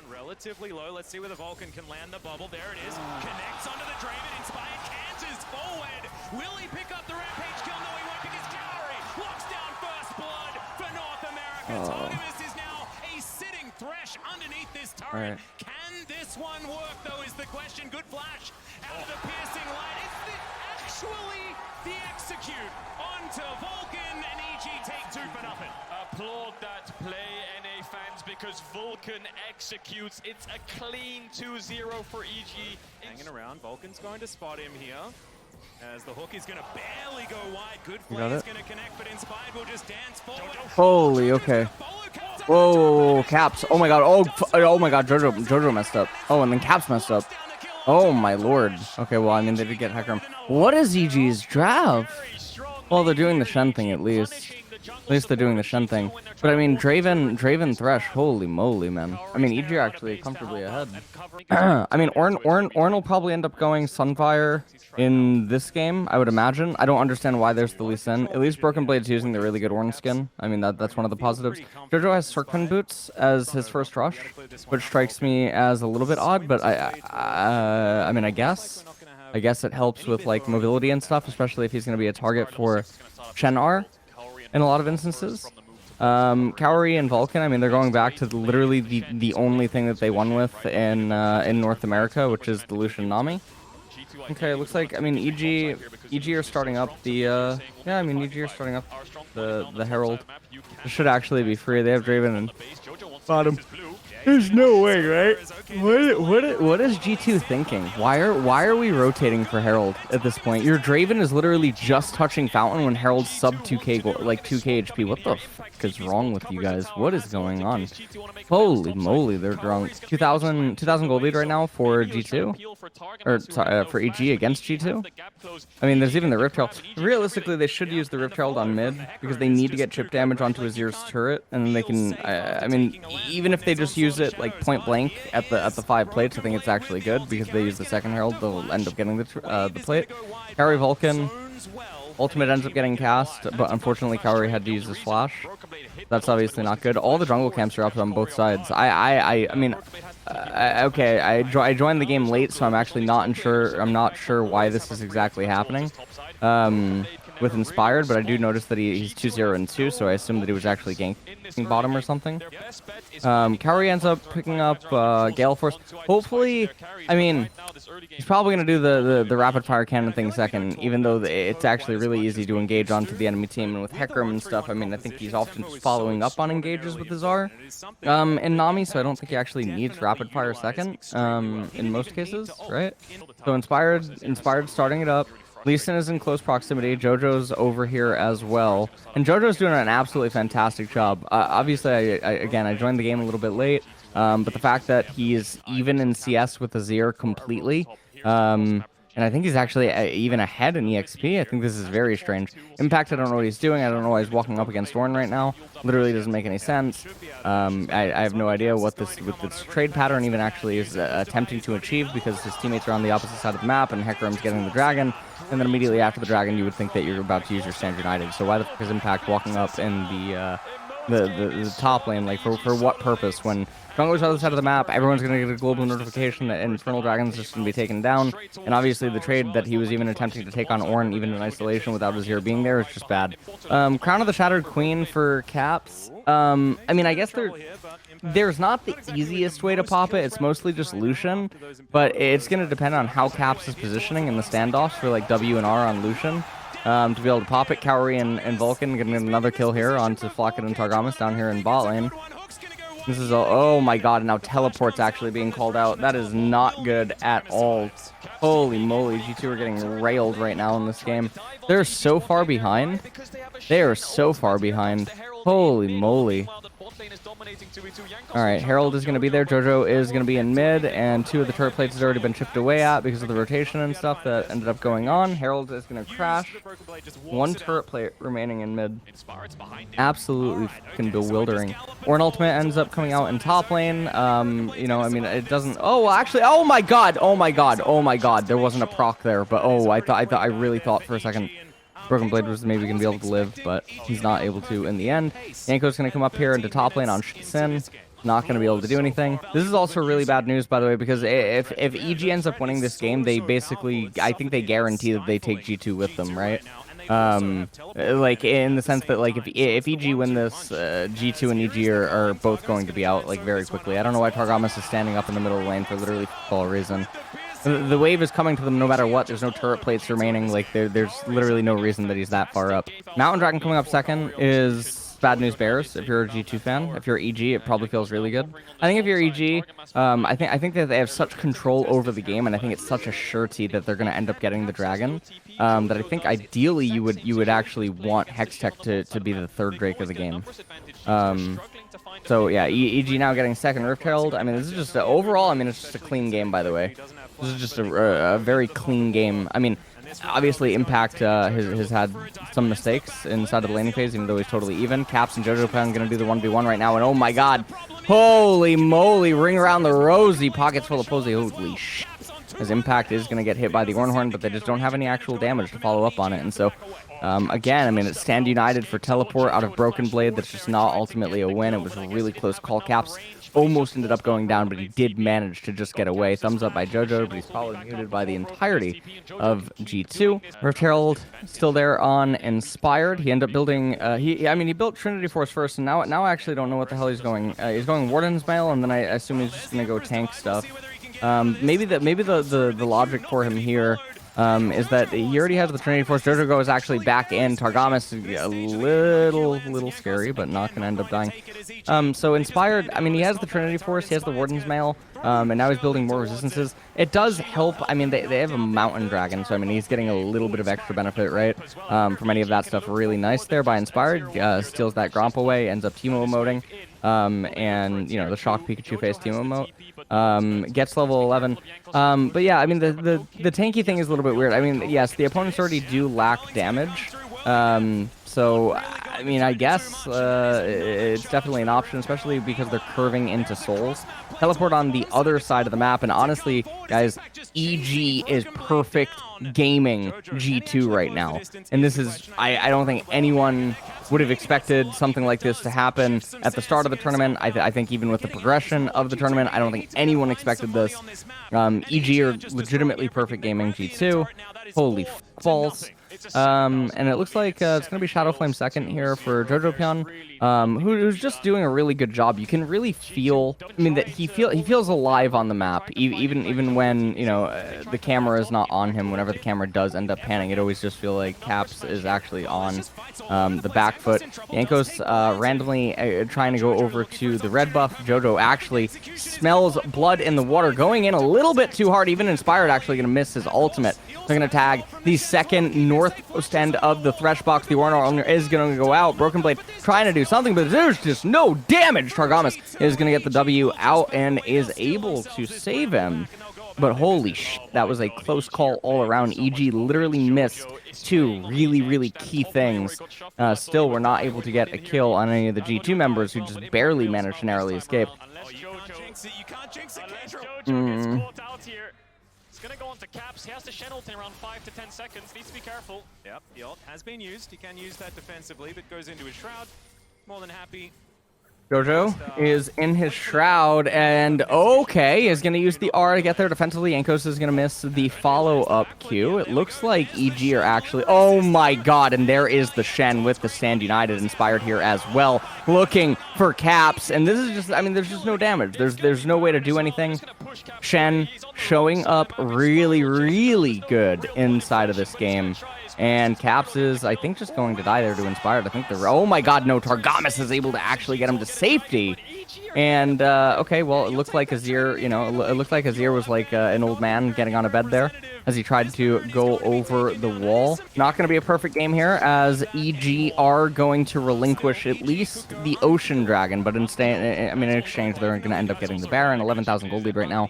Relatively low. Let's see where the Vulcan can land the bubble. There it is. Connects onto the Draven. Inspired canters forward. Will he pick up the Rampage kill? No, he won't, because Cowrie locks down first blood for North America. Targamas is now a sitting Thresh underneath this turret. Can this one work, though, is the question. Good flash out of the piercing light. Is it actually the execute onto Vulcan, and EG take 2 for nothing? Applaud that play, NA fans, because Vulcan executes. It's a clean 2-0 for EG. Hanging around. Vulcan's going to spot him here. As the hook is going to barely go wide. Good You play got is it? going to connect, but Inspired will just dance forward. Holy, okay. Whoa, Caps. Oh my god. Oh my god. Jojo messed up. Oh, and then Caps messed up. Oh my lord. Okay, well, I mean, they did get Hecarim. What is EG's draft? Well, they're doing the Shen thing at least. At least they're doing the Shen thing. But I mean, Draven Thresh, holy moly, man. I mean, EG are actually comfortably ahead. I mean, Ornn will probably end up going Sunfire in this game, I would imagine. I don't understand why there's the Lee Sin. At least Broken Blade's using the really good Ornn skin. I mean, that's one of the positives. Jojo has Circpin boots as his first rush, which strikes me as a little bit odd, but I mean, I guess it helps with like mobility and stuff, especially if he's going to be a target for Shen R in a lot of instances. Cowrie and Vulcan, I mean, they're going back to literally the only thing that they won with in North America, which is the Lucian Nami. Okay, it looks like, I mean, EG are starting up the, yeah, I mean, EG are starting up the Herald. It should actually be free. They have Draven and bottom. There's no way, right? What is G2 thinking? Why are we rotating for Herald at this point? Your Draven is literally just touching Fountain when Herald's sub 2k, like 2k HP. What the fuck is wrong with you guys? What is going on? Holy moly, they're drunk. 2,000 gold lead right now for G2, or sorry, for EG against G2. I mean, there's even the Rift Herald. Realistically, they should use the Rift Herald on mid because they need to get chip damage onto Azir's turret, and then they can. I mean, even if they just use it like point blank at the 5 plates, I think it's actually good because they use the second herald. They'll end up getting the plate. Cowrie Vulcan ultimate ends up getting cast, but unfortunately Cowrie had to use his flash. That's obviously not good. All the jungle camps are up on both sides. I mean, okay, I joined the game late, so I'm actually not sure. I'm not sure why this is exactly happening. With Inspired, but I do notice that he's 2-0 and 2, so I assume that he was actually ganking bottom or something. Cowrie ends up picking up Gale Force. Hopefully, I mean, he's probably going to do the rapid fire cannon thing second, even though it's actually really easy to engage onto the enemy team. And with Hecarim and stuff, I mean, I think he's often following up on engages with his R in Nami, so I don't think he actually needs rapid fire second in most cases, right? So Inspired starting it up. Lee Sin is in close proximity. Jojo's over here as well. And Jojo's doing an absolutely fantastic job. Obviously, I joined the game a little bit late, but the fact that he's even in CS with Azir completely, and I think he's actually even ahead in EXP. I think this is very strange. Impact, I don't know what he's doing. I don't know why he's walking up against Ornn right now. Literally doesn't make any sense. I have no idea what this trade pattern even actually is attempting to achieve, because his teammates are on the opposite side of the map and Hecarim's getting the dragon. And then immediately after the dragon, you would think that you're about to use your standard item. So why the fuck is Impact walking up in the top lane? Like, for what purpose? When jungler's on the other side of the map, everyone's going to get a global notification that Infernal Dragon's just going to be taken down. And obviously the trade that he was even attempting to take on Ornn, even in isolation without Azir being there, is just bad. Crown of the Shattered Queen for Caps. I mean, I guess there's not the easiest way to pop it. It's mostly just Lucian, but it's going to depend on how Caps is positioning in the standoffs for like W and R on Lucian. To be able to pop it, Cowrie and Vulcan getting another kill here onto Flocket and Targamas down here in bot lane. This is oh my god, now teleport's actually being called out. That is not good at all. Holy moly, G2 are getting railed right now in this game. They're so far behind. They are so far behind. Holy moly. Alright, Herald is going to be there. Jojo is going to be in mid, and 2 of the turret plates has already been chipped away at because of the rotation and stuff that ended up going on. Herald is going to crash. 1 turret plate remaining in mid. Absolutely fucking bewildering. Ornn ultimate ends up coming out in top lane. You know, I mean, it doesn't... Oh, well, actually, oh my god, oh my god, oh my god. There wasn't a proc there, but oh, I really thought for a second Broken Blade was maybe going to be able to live, but he's not able to in the end. Yanko's going to come up here into top lane on Sin. Not going to be able to do anything. This is also really bad news, by the way, because if EG ends up winning this game, they basically, I think they guarantee that they take G2 with them, right? Like in the sense that like if EG win this, G2 and EG are both going to be out like very quickly. I don't know why Targamas is standing up in the middle of the lane for literally all reason. The wave is coming to them no matter what. There's no turret plates remaining. Like there's literally no reason that he's that far up. Mountain Dragon coming up second is bad news bears. If you're a G2 fan, if you're EG, it probably feels really good. I think if you're EG, I think that they have such control over the game, and I think it's such a surety that they're going to end up getting the dragon. That I think ideally you would actually want Hextech to be the third Drake of the game. So yeah, EG now getting second Rift Herald. I mean, this is just overall. I mean, it's just a clean game, by the way. This is just a very clean game. I mean, obviously Impact has had some mistakes inside of the laning phase, even though he's totally even. Caps and JoJo Pan going to do the 1v1 right now, and oh my god, holy moly, ring around the rosy, pockets full of posy, holy shit. As Impact is going to get hit by the Ornhorn, but they just don't have any actual damage to follow up on it, and so again, I mean, it's Stand United for teleport out of Broken Blade. That's just not ultimately a win. It was a really close call. Caps almost ended up going down, but he did manage to just get away. Thumbs up by JoJo, but he's probably muted by the entirety of G2. Rift Herald still there on Inspired. He ended up building, he built Trinity Force first, and now I actually don't know what the hell he's going. He's going Warden's Mail, and then I assume he's just going to go tank stuff. Maybe the logic for him here is that he already has the Trinity Force. JoJo Go is actually back in. Targamas is a little scary, but not going to end up dying. So Inspired, I mean, he has the Trinity Force, he has the Warden's Mail, and now he's building more resistances. It does help. I mean, they have a Mountain Dragon, so I mean, he's getting a little bit of extra benefit, right? From any of that stuff. Really nice there by Inspired. Steals that Gromp away, ends up Teemo emoting. And, you know, the Shock Pikachu face Teemo emote. Gets level 11. But yeah, I mean, the tanky thing is a little bit weird. I mean, yes, the opponents already do lack damage. So, I mean, I guess it's definitely an option, especially because they're curving into souls. Teleport on the other side of the map, and honestly, guys, EG is perfect gaming G2 right now. And this is, I don't think anyone would have expected something like this to happen at the start of the tournament. I think even with the progression of the tournament, I don't think anyone expected this. EG are legitimately perfect gaming G2. Holy balls. And it looks like it's going to be Shadowflame second here for JoJo Pion, who's just doing a really good job. You can really feel, I mean, that he feels alive on the map, even when, you know, the camera is not on him. Whenever the camera does end up panning, it always just feels like Caps is actually on the back foot. Yankos randomly trying to go over to the red buff. JoJo actually smells blood in the water, going in a little bit too hard. Even Inspired actually going to miss his ultimate. They're going to tag the second northwest end of the Thresh box. The Ornhorn is going to go out. Broken Blade trying to do something, but there's just no damage. Targamas is going to get the W out and is able to save him. But holy shit, that was a close call all around. EG literally missed two really key things. Still, we're not able to get a kill on any of the G2 members who just barely managed to narrowly escape. Gonna go on to Caps. He has to Shen ult in around 5 to 10 seconds. Needs to be careful. Yep, the ult has been used. He can use that defensively, but goes into his shroud. More than happy. JoJo is in his shroud, and okay, is going to use the R to get there defensively. Yankos is going to miss the follow-up Q. It looks like EG are actually... Oh my god, and there is the Shen with the Stand United Inspired here as well, looking for Caps, and this is just... I mean, there's just no damage. There's no way to do anything. Shen showing up really good inside of this game. And Caps is, I think, just going to die there to Inspired. I think they're... Oh my god, no. Targamas is able to actually get him to safety. And, okay, well, it looks like Azir, you know, it looked like Azir was like an old man getting on a bed there as he tried to go over the wall. Not going to be a perfect game here as EG are going to relinquish at least the Ocean Dragon. But instead, I mean, in exchange, they're going to end up getting the Baron. 11,000 gold lead right now.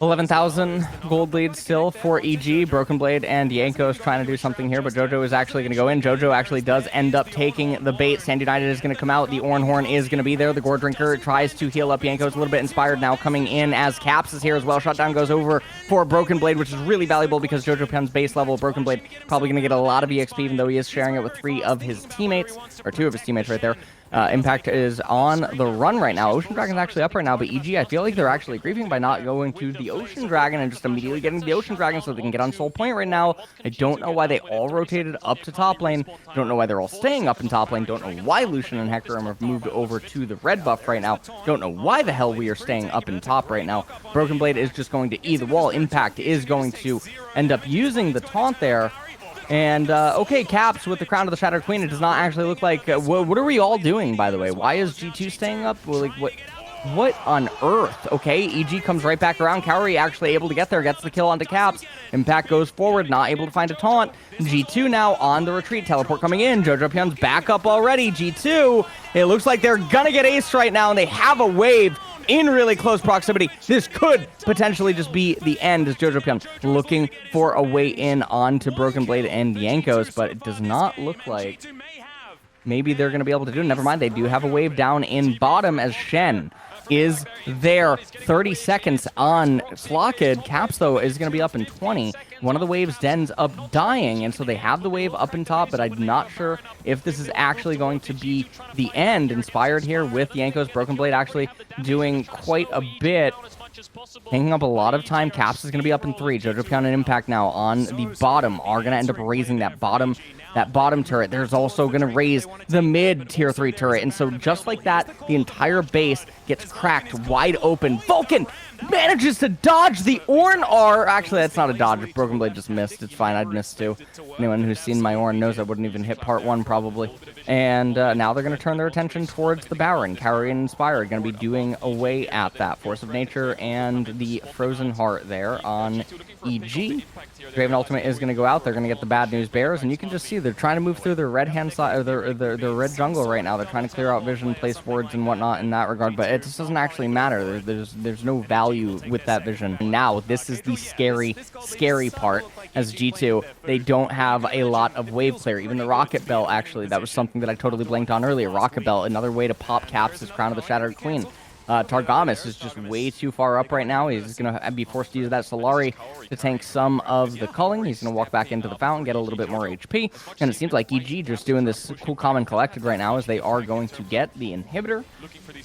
11,000 gold lead still for EG. Broken Blade and Yankos trying to do something here, but JoJo is actually going to go in. JoJo actually does end up taking the bait. Stand United is going to come out. The Ornhorn is going to be there. The Gore Drinker tries to heal up Yankos a little bit. Inspired now coming in as Caps is here as well. Shutdown goes over for Broken Blade, which is really valuable because JoJo Pen's base level. Broken Blade probably going to get a lot of EXP, even though he is sharing it with 3 of his teammates, or 2 of his teammates right there. Impact is on the run right now. Ocean Dragon's actually up right now, but EG, I feel like they're actually griefing by not going to the Ocean Dragon and just immediately getting the Ocean Dragon so they can get on Soul Point right now. I don't know why they all rotated up to top lane. Don't know why they're all staying up in top lane. Don't know why Lucian and Hecarim have moved over to the red buff right now. Don't know why the hell we are staying up in top right now. Broken Blade is just going to E the wall. Impact is going to end up using the taunt there. And, okay, Caps with the Crown of the Shattered Queen. It does not actually look like... what are we all doing, by the way? Why is G2 staying up? Well, like, what on earth? Okay, EG comes right back around. Kaori actually able to get there, gets the kill onto Caps. Impact goes forward, not able to find a taunt. G2 now on the retreat. Teleport coming in. Jojo Pyun's back up already. G2, it looks like they're gonna get aced right now, and they have a wave in really close proximity. This could potentially just be the end as Jojo Pyun looking for a way in onto Broken Blade and Yankos, but it does not look like maybe they're going to be able to do it. Never mind, they do have a wave down in bottom as Shen is there. 30 seconds on Flocked. Caps, though, is going to be up in 20. One of the waves ends up dying, and so they have the wave up in top, but I'm not sure if this is actually going to be the end. Inspired here with Yankos. Broken Blade actually doing quite a bit, taking up a lot of time. Caps is going to be up in 3. Jojo Pyun and Impact now on the bottom are going to end up raising that bottom turret. There's also going to raise the mid tier 3 turret. And so just like that, the entire base gets cracked wide open. Vulcan manages to dodge the Ornn R. Actually, that's not a dodge. Broken Blade just missed. It's fine. I'd missed too. Anyone who's seen my Ornn knows I wouldn't even hit part 1 probably. And now they're going to turn their attention towards the Baron. Kaori and Inspired going to be doing away at that. Force of Nature and the Frozen Heart there on EG. Draven Ultimate is going to go out. They're going to get the Bad News Bears, and you can just see they're trying to move through their red hand side, or their red jungle right now. They're trying to clear out vision, place wards, and whatnot in that regard, but it just doesn't actually matter. There's no value with that vision. And now this is the scary part. As G2, they don't have a lot of wave clear. Even the Rocket Belt, actually, that was something that I totally blanked on earlier. Rocket Belt, another way to pop Caps' Crown of the Shattered Queen. Targamas is just way too far up right now. He's going to be forced to use that Solari to tank some of the culling. He's going to walk back into the fountain, get a little bit more HP. And it seems like EG just doing this cool, calm, and collected right now as they are going to get the inhibitor.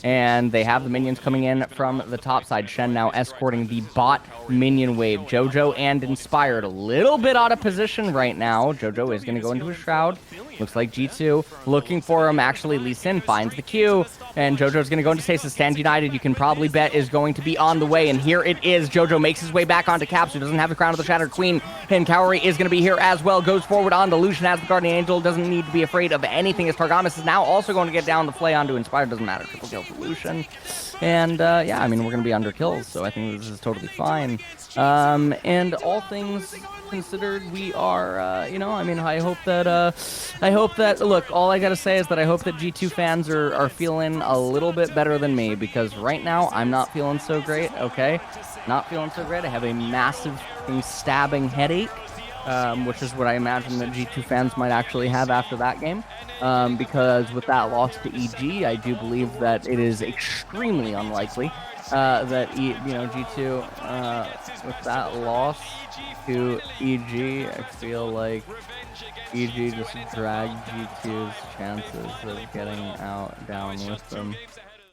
And they have the minions coming in from the top side. Shen now escorting the bot minion wave. Jojo and Inspired a little bit out of position right now. Jojo is going to go into a Shroud. Looks like G2 looking for him. Actually, Lee Sin finds the Q. And Jojo's going to go into stasis. Stand United, you can probably bet, is going to be on the way. And here it is. Jojo makes his way back onto Caps, who doesn't have the Crown of the Shattered Queen. And Kaori is going to be here as well. Goes forward on the Lucian as the Guardian Angel. Doesn't need to be afraid of anything, as Targamas is now also going to get down the Flay onto Inspired. Doesn't matter. Triple kill for Lucian. And, yeah, I mean, we're going to be under kills, so I think this is totally fine. And all things considered, we are, you know, I mean, I hope that, look, all I gotta say is that I hope that G2 fans are feeling a little bit better than me, because right now, I'm not feeling so great, okay? Not feeling so great. I have a massive stabbing headache, which is what I imagine that G2 fans might actually have after that game. Because with that loss to EG, I do believe that it is extremely unlikely that G2 with that loss to EG, I feel like EG just dragged G2's chances of getting down with them.